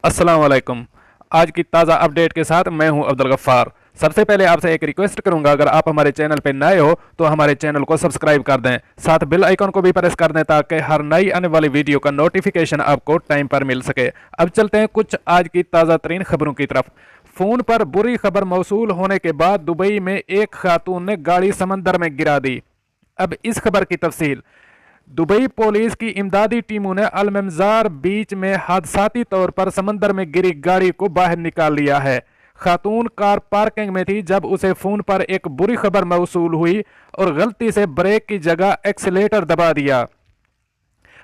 अस्सलाम वालेकुम। आज की ताज़ा अपडेट के साथ मैं हूं अब्दुल गफ्फार। सबसे पहले आपसे एक रिक्वेस्ट करूंगा, अगर आप हमारे चैनल पर नए हो तो हमारे चैनल को सब्सक्राइब कर दें, साथ बेल आइकन को भी प्रेस कर दें ताकि हर नई आने वाली वीडियो का नोटिफिकेशन आपको टाइम पर मिल सके। अब चलते हैं कुछ आज की ताज़ा तरीन खबरों की तरफ। फ़ोन पर बुरी खबर मौसूल होने के बाद दुबई में एक खातून ने गाड़ी समंदर में गिरा दी। अब इस खबर की तफसील। दुबई पुलिस की इमदादी टीमों ने अलमजार बीच में हादसाती तौर पर समंदर में गिरी गाड़ी को बाहर निकाल लिया है। खातून कार पार्किंग में थी जब उसे फोन पर एक बुरी खबर मौसूल हुई और गलती से ब्रेक की जगह एक्सीलेटर दबा दिया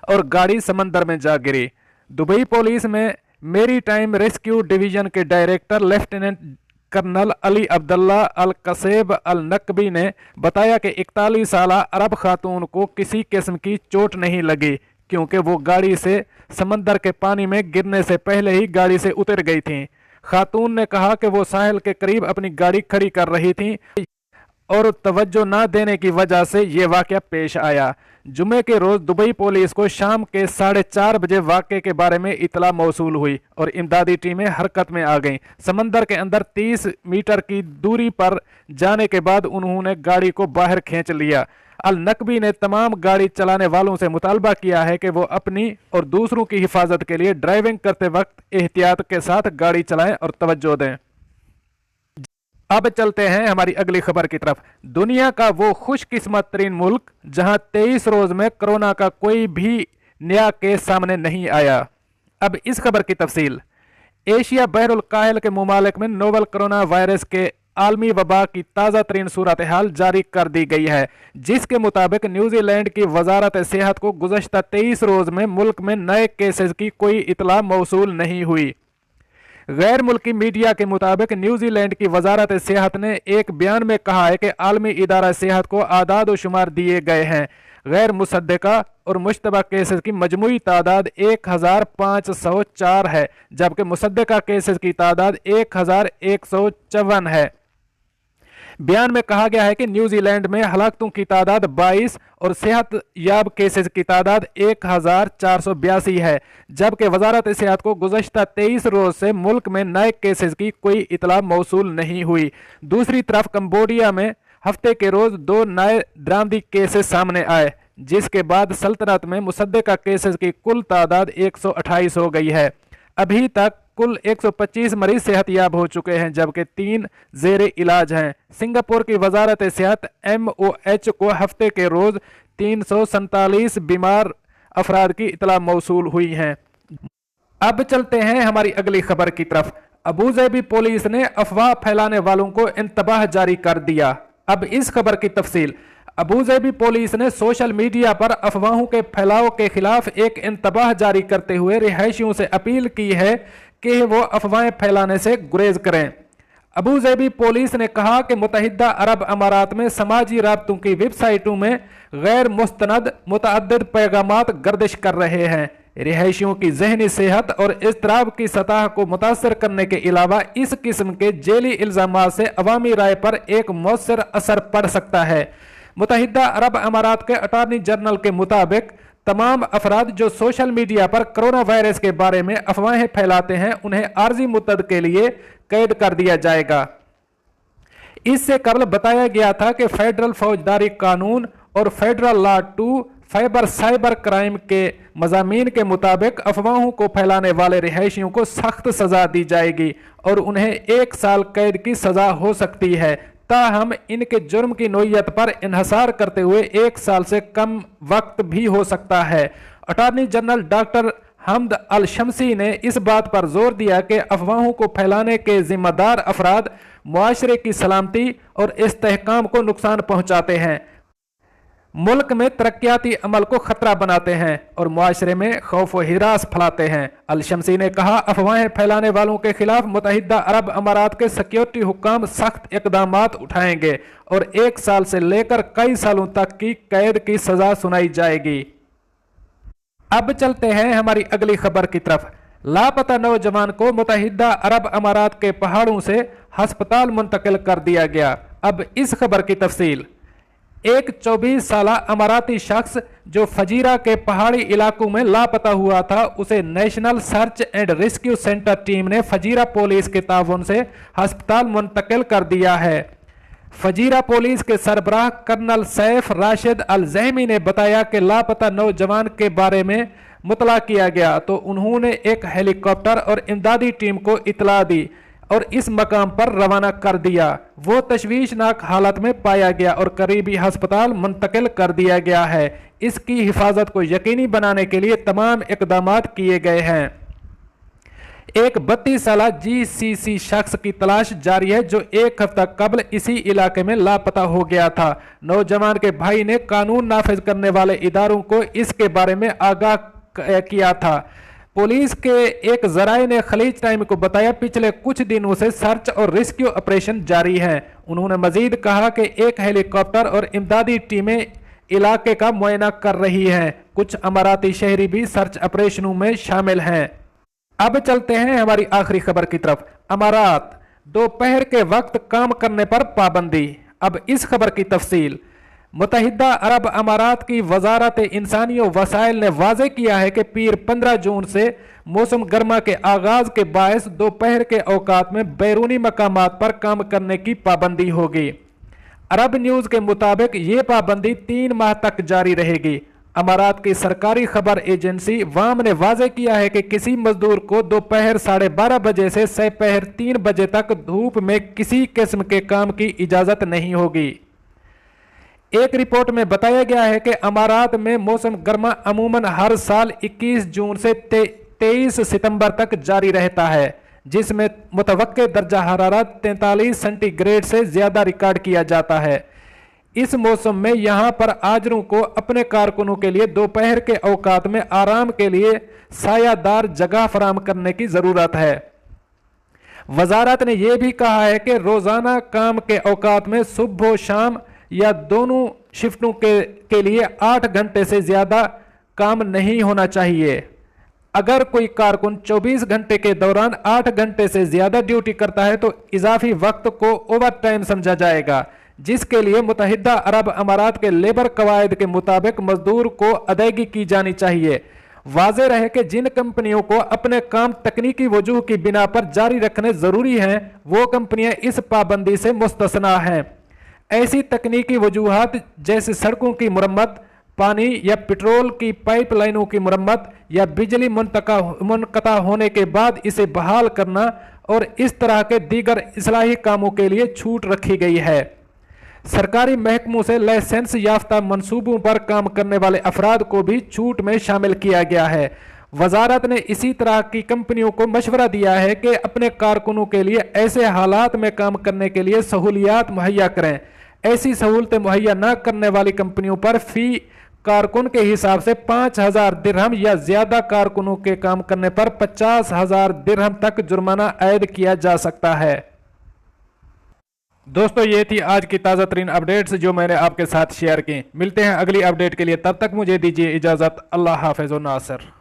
और गाड़ी समंदर में जा गिरी। दुबई पुलिस में मेरी टाइम रेस्क्यू डिवीजन के director lieutenant colonel Ali Abdullah Al Kaseb Al Naqbi ने बताया कि 41 साला अरब खातून को किसी किस्म की चोट नहीं लगी क्योंकि वो गाड़ी से समंदर के पानी में गिरने से पहले ही गाड़ी से उतर गई थी। खातून ने कहा कि वो साहिल के करीब अपनी गाड़ी खड़ी कर रही थी और तवज्जो न देने की वजह से ये वाकया पेश आया। जुमे के रोज दुबई पुलिस को शाम के 4:30 बजे वाकये के बारे में इतला मौसूल हुई और इमदादी टीमें हरकत में आ गईं। समंदर के अंदर 30 मीटर की दूरी पर जाने के बाद उन्होंने गाड़ी को बाहर खींच लिया। अल नकबी ने तमाम गाड़ी चलाने वालों से मुतालबा किया है कि वो अपनी और दूसरों की हिफाजत के लिए ड्राइविंग करते वक्त एहतियात के साथ गाड़ी चलाएं और तवज्जो दें। अब चलते हैं हमारी अगली खबर की तरफ। दुनिया का वो खुशकिस्मत तरीन मुल्क जहां 23 रोज में कोरोना का कोई भी नया केस सामने नहीं आया। अब इस खबर की तफसील। एशिया बहरुल काहिल के मुमालिक में नोवल कोरोना वायरस के आलमी वबा की ताज़ा तरीन सूरत हाल जारी कर दी गई है, जिसके मुताबिक न्यूजीलैंड की वजारत सेहत को गुज़श्ता 23 रोज में मुल्क में नए केसेस की कोई इतला मौसूल नहीं हुई। गैर मुल्की मीडिया के मुताबिक न्यूजीलैंड की वजारत सेहत ने एक बयान में कहा है कि आलमी इदारा सेहत को आदाद व शुमार दिए गए हैं। गैर मुसद्दका और मुश्तबा केसेस की मजमूई तादाद 1504 है, जबकि मुसद्दका केसेस की तादाद 1154 है। बयान में कहा गया है कि न्यूजीलैंड में हलाकतों की तादाद 22 और सेहत याब केसेस की तादाद 1482 है, जबकि वजारत सेहत को गुज़श्ता 23 रोज से मुल्क में नए केसेस की कोई इतला मौसूल नहीं हुई। दूसरी तरफ कंबोडिया में हफ्ते के रोज 2 नए दरामदी केसेस सामने आए, जिसके बाद सल्तनत में मुसद्दका केसेस की कुल तादाद 128 हो गई है। अभी तक कुल 125 मरीज सेहतयाब हो चुके हैं, जबकि 3 जेरे इलाज हैं। सिंगापुर की वजारत सेहत MOH को हफ्ते के रोज 347 बीमार अफराद की इतला मौसूल हुई हैं। अब चलते हैं हमारी अगली खबर की तरफ। अबूधाबी पुलिस ने अफवाह फैलाने वालों को इंतबाह जारी कर दिया। अब इस खबर की तफसील। अबूधाबी पुलिस ने सोशल मीडिया पर अफवाहों के फैलाव के खिलाफ एक इंतबाह जारी करते हुए रिहायशियों से अपील की है कि वो अफवाहें फैलाने से गुरेज करें। अबूधाबी पुलिस ने कहा कि मुत्तहिदा अरब अमारात में समाजी राब्तों की वेबसाइटों में गैर मुस्तनद मुतअद्दिद पैगामात गर्दिश कर रहे हैं। रिहायशियों की जहनी सेहत और इज़्तिराब की सतह को मुतासर करने के अलावा इस किस्म के जेली इल्ज़ामात से अवामी राय पर एक मौसर असर पड़ सकता है। मुत्तहिदा अरब अमारात के अटॉर्नी जनरल के मुताबिक तमाम अफराद जो सोशल मीडिया पर कोरोना वायरस के बारे में अफवाहें फैलाते हैं उन्हें आर्जी मुद्दत के लिए कैद कर दिया जाएगा। इससे कबल बताया गया था कि फेडरल फौजदारी कानून और federal law 2 fibre cyber crime के मज़ामीन के मुताबिक अफवाहों को फैलाने वाले रिहायशियों को सख्त सजा दी जाएगी और उन्हें 1 साल कैद की सजा हो सकती है। ताहम इनके जुर्म की नोयत पर इन्हसार करते हुए 1 साल से कम वक्त भी हो सकता है। अटॉर्नी जनरल डॉक्टर हमद अल शमसी ने इस बात पर जोर दिया कि अफवाहों को फैलाने के जिम्मेदार अफराद मुआशरे की सलामती और इस्तेहकाम को नुकसान पहुंचाते हैं, मुल्क में तरक्याती अमल को खतरा बनाते हैं और मुआशरे में खौफ व हिरास फैलाते हैं। अल शमसी ने कहा, अफवाहें फैलाने वालों के खिलाफ मुत्तहिदा अरब अमारात के सिक्योरिटी हुक्काम सख्त इक़दामात उठाएंगे और 1 साल से लेकर कई सालों तक की कैद की सजा सुनाई जाएगी। अब चलते हैं हमारी अगली खबर की तरफ। लापता नौजवान को मुत्तहिदा अरब अमारात के पहाड़ों से हस्पताल मुंतकिल कर दिया गया। अब इस खबर की तफसील। एक 24 साल अमाराती शख्स जो फजीरा के पहाड़ी इलाकों में लापता हुआ था, उसे national search and rescue centre team ने फजीरा पुलिस के ताउन से अस्पताल मुंतकिल कर दिया है। फजीरा पुलिस के सरबराह कर्नल सैफ राशिद अल ज़हमी ने बताया कि लापता नौजवान के बारे में मुतला किया गया तो उन्होंने एक हेलीकॉप्टर और इमदादी टीम को इतला दी और इस मकाम पर रवाना कर दिया। वो तशवीशनाक हालत में पाया गया और करीबी अस्पताल मुंतकिल कर दिया गया है। इसकी हिफाजत को यकीनी बनाने के लिए तमाम इकदाम किए गए हैं। एक 32 साल GCC शख्स की तलाश जारी है जो एक हफ्ता कबल इसी इलाके में लापता हो गया था। नौजवान के भाई ने कानून नाफिज करने वाले इदारों को इसके बारे में आगाह किया था। पुलिस के एक जराये ने खलीज टाइम को बताया पिछले कुछ दिनों से सर्च और रेस्क्यू ऑपरेशन जारी है। उन्होंने मजीद कहा कि एक हेलीकॉप्टर और इमदादी टीमें इलाके का मुआयना कर रही हैं। कुछ अमाराती शहरी भी सर्च ऑपरेशनों में शामिल हैं। अब चलते हैं हमारी आखिरी खबर की तरफ। अमारात, दोपहर के वक्त काम करने पर पाबंदी। अब इस खबर की तफसील। मुत्तहिदा अरब अमारात की वजारत इंसानी वसाइल ने वाज़े किया है कि पीर 15 जून से मौसम गर्मा के आगाज के बायस दोपहर के औकात में बैरूनी मकामात पर काम करने की पाबंदी होगी। अरब न्यूज़ के मुताबिक ये पाबंदी 3 माह तक जारी रहेगी। अमारात की सरकारी खबर एजेंसी वाम ने वाज़े किया है कि किसी मजदूर को दोपहर 12:30 बजे से दोपहर 3 बजे तक धूप में किसी किस्म के काम की इजाज़त नहीं होगी। एक रिपोर्ट में बताया गया है कि अमारात में मौसम गर्मा अमूमन हर साल 21 जून से 23 सितंबर तक जारी रहता है, जिसमें मुतवक्के दर्जा हरारत 43 सेंटीग्रेड से ज़्यादा रिकॉर्ड किया जाता है। इस मौसम में यहाँ पर आजरों को अपने कारकुनों के लिए दोपहर के औकात में आराम के लिए सायादार जगह फराहम करने की ज़रूरत है। वजारत ने यह भी कहा है कि रोज़ाना काम के औकात में सुबह शाम या दोनों शिफ्टों के लिए 8 घंटे से ज़्यादा काम नहीं होना चाहिए। अगर कोई कारकुन 24 घंटे के दौरान 8 घंटे से ज़्यादा ड्यूटी करता है तो इजाफी वक्त को ओवर टाइम समझा जाएगा, जिसके लिए मुत्तहिदा अरब अमारात के लेबर कवायद के मुताबिक मजदूर को अदायगी की जानी चाहिए। वाज़ेह रहे कि जिन कंपनियों को अपने काम तकनीकी वजूह की बिना पर जारी रखने ज़रूरी हैं, वो कंपनियां इस पाबंदी से मुस्तस्ना हैं। ऐसी तकनीकी वजूहात जैसे सड़कों की मुरम्मत, पानी या पेट्रोल की पाइपलाइनों की मुरम्मत या बिजली मुनक़ता होने के बाद इसे बहाल करना और इस तरह के दीगर इस्लाही कामों के लिए छूट रखी गई है। सरकारी महकमों से लाइसेंस याफ्ता मंसूबों पर काम करने वाले अफराद को भी छूट में शामिल किया गया है। वजारत ने इसी तरह की कंपनियों को मशवरा दिया है कि अपने कारकुनों के लिए ऐसे हालात में काम करने के लिए सहूलियात मुहैया करें। ऐसी सहूलतें मुहैया न करने वाली कंपनियों पर फी कारकुन के हिसाब से 5,000 दिरहम या ज्यादा कारकुनों के काम करने पर 50,000 दिरहम तक जुर्माना आयद किया जा सकता है। दोस्तों, ये थी आज की ताज़ा तरीन अपडेट्स जो मैंने आपके साथ शेयर की। मिलते हैं अगली अपडेट के लिए, तब तक मुझे दीजिए इजाज़त। अल्लाह हाफ़िज़ व नासिर।